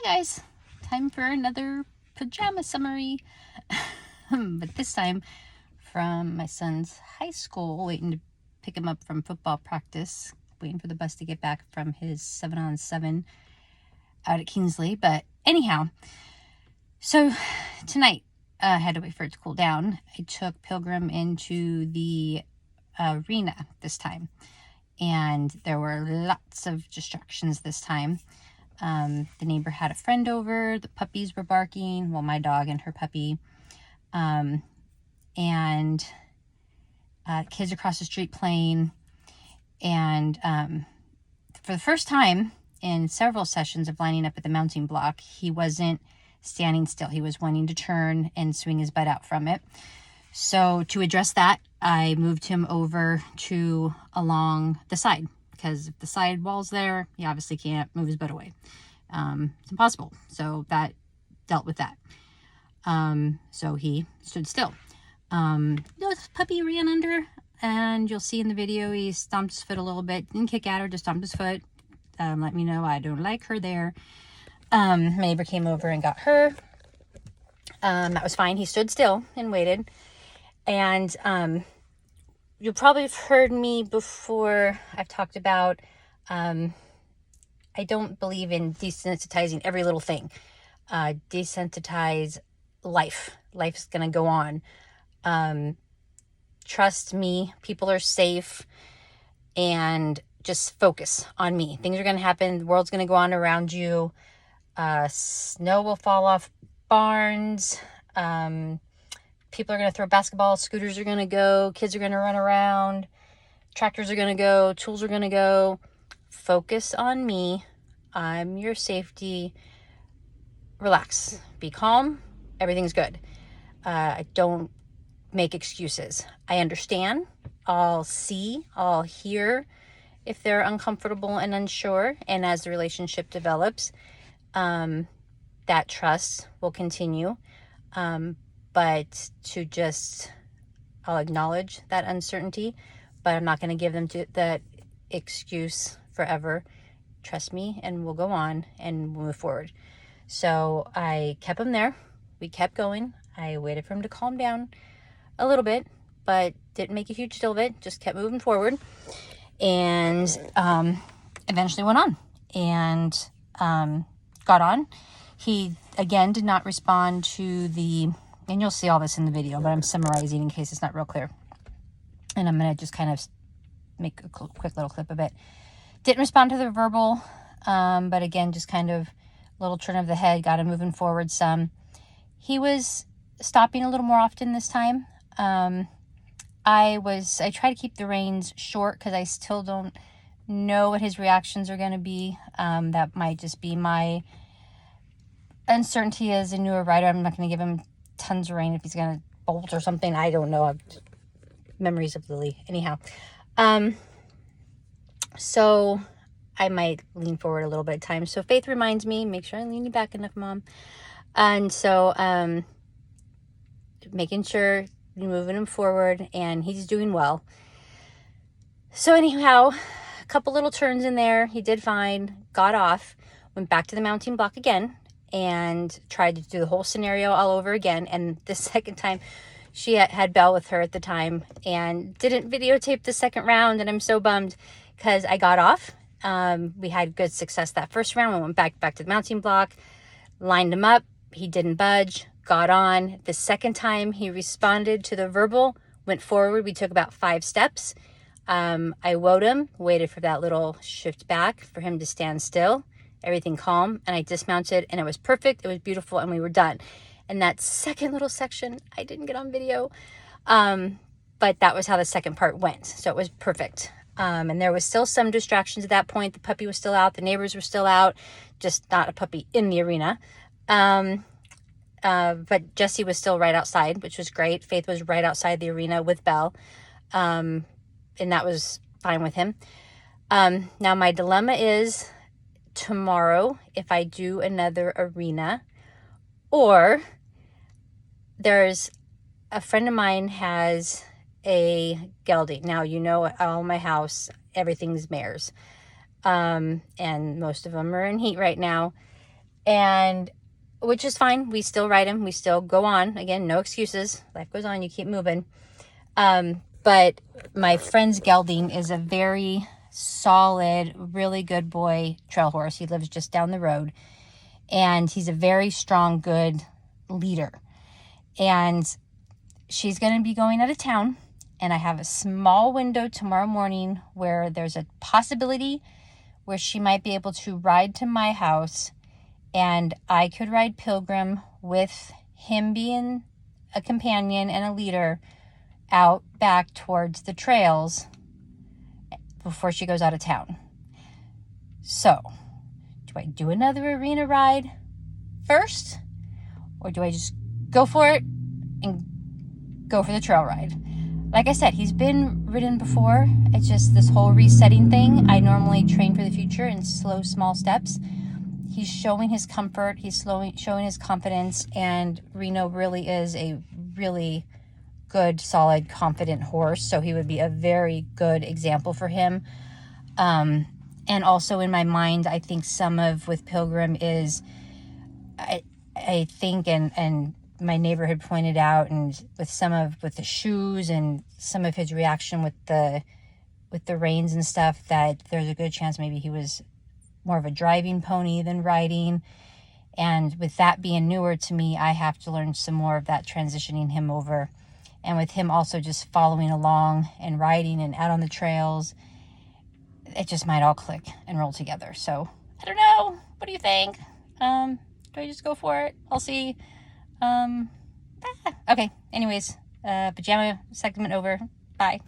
Hi guys, time for another pajama summary, but this time from my son's high school, waiting to pick him up from football practice, waiting for the bus to get back from his 7-on-7 out at Kingsley. But anyhow, so tonight I had to wait for it to cool down. I took Pilgrim into the arena this time, and there were lots of distractions this time. The neighbor had a friend over, the puppies were barking, well, my dog and her puppy, and kids across the street playing, and for the first time in several sessions of lining up at the mounting block, he wasn't standing still. He was wanting to turn and swing his butt out from it. So to address that, I moved him over to along the side, because if the side wall's there, he obviously can't move his butt away. It's impossible. So that dealt with that. So he stood still. The puppy ran under, and you'll see in the video he stomped his foot a little bit. Didn't kick at her, just stomped his foot. Let me know I don't like her there. My neighbor came over and got her. That was fine. He stood still and waited. And you probably have heard me before. I've talked about I don't believe in desensitizing every little thing. Desensitize life. Life's going to go on. Trust me, people are safe, and just focus on me. Things are going to happen. The world's going to go on around you. Snow will fall off barns. People are going to throw basketballs. Scooters are going to go. Kids are going to run around. Tractors are going to go. Tools are going to go. Focus on me. I'm your safety. Relax. Be calm. Everything's good. I don't make excuses. I understand. I'll see. I'll hear if they're uncomfortable and unsure. And as the relationship develops, that trust will continue. But to just, I'll acknowledge that uncertainty, but I'm not going to give them that excuse forever. Trust me, and we'll go on and move forward. So I kept him there. We kept going. I waited for him to calm down a little bit, but didn't make a huge deal of it. Just kept moving forward, and eventually went on and got on. He, again, did not respond to the, and you'll see all this in the video, but I'm summarizing in case it's not real clear. And I'm going to just kind of make a quick little clip of it. Didn't respond to the verbal, but again, just kind of a little turn of the head, got him moving forward some. He was stopping a little more often this time. I try to keep the reins short because I still don't know what his reactions are going to be. That might just be my uncertainty as a newer rider. I'm not going to give him tons of rein if he's going to bolt or something. I don't know. I've memories of Lily. Anyhow. So I might lean forward a little bit at times. So Faith reminds me, make sure I lean you back enough, Mom. And so, making sure you're moving him forward, and he's doing well. So anyhow, a couple little turns in there. He did fine, got off, went back to the mounting block again, and tried to do the whole scenario all over again. And the second time, she had Belle with her at the time and didn't videotape the second round. And I'm so bummed because I got off. We had good success that first round. We went back to the mounting block, lined him up. He didn't budge, got on. The second time he responded to the verbal, went forward. We took about 5 steps. I woed him, waited for that little shift back for him to stand still. Everything calm, and I dismounted, and it was perfect. It was beautiful, and we were done. And that second little section, I didn't get on video, but that was how the second part went. So it was perfect. And there was still some distractions at that point. The puppy was still out. The neighbors were still out, just not a puppy in the arena. But Jesse was still right outside, which was great. Faith was right outside the arena with Belle, and that was fine with him. Now my dilemma is tomorrow if I do another arena, or there's a friend of mine has a gelding. Now, you know, at all my house, everything's mares. And most of them are in heat right now. and which is fine. We still ride him. We still go on. Again, no excuses. Life goes on. You keep moving. But my friend's gelding is a very solid, really good boy trail horse. He lives just down the road, and he's a very strong, good leader. And she's going to be going out of town, and I have a small window tomorrow morning where there's a possibility where she might be able to ride to my house, and I could ride Pilgrim with him being a companion and a leader out back towards the trails before she goes out of town. So, do I do another arena ride first, or do I just go for it and go for the trail ride? Like I said, he's been ridden before. It's just this whole resetting thing. I normally train for the future in slow, small steps. He's showing his comfort. He's showing his confidence. And Reno really is a really good, solid, confident horse. So he would be a very good example for him. And also in my mind, I think some of with Pilgrim is, I think, and my neighbor had pointed out, and with the shoes and some of his reaction with the reins and stuff, that there's a good chance maybe he was more of a driving pony than riding. And with that being newer to me, I have to learn some more of that, transitioning him over. And with him also just following along and riding and out on the trails, it just might all click and roll together. So I don't know. What do you think? Do I just go for it? I'll see. Okay. Anyways, pajama segment over. Bye.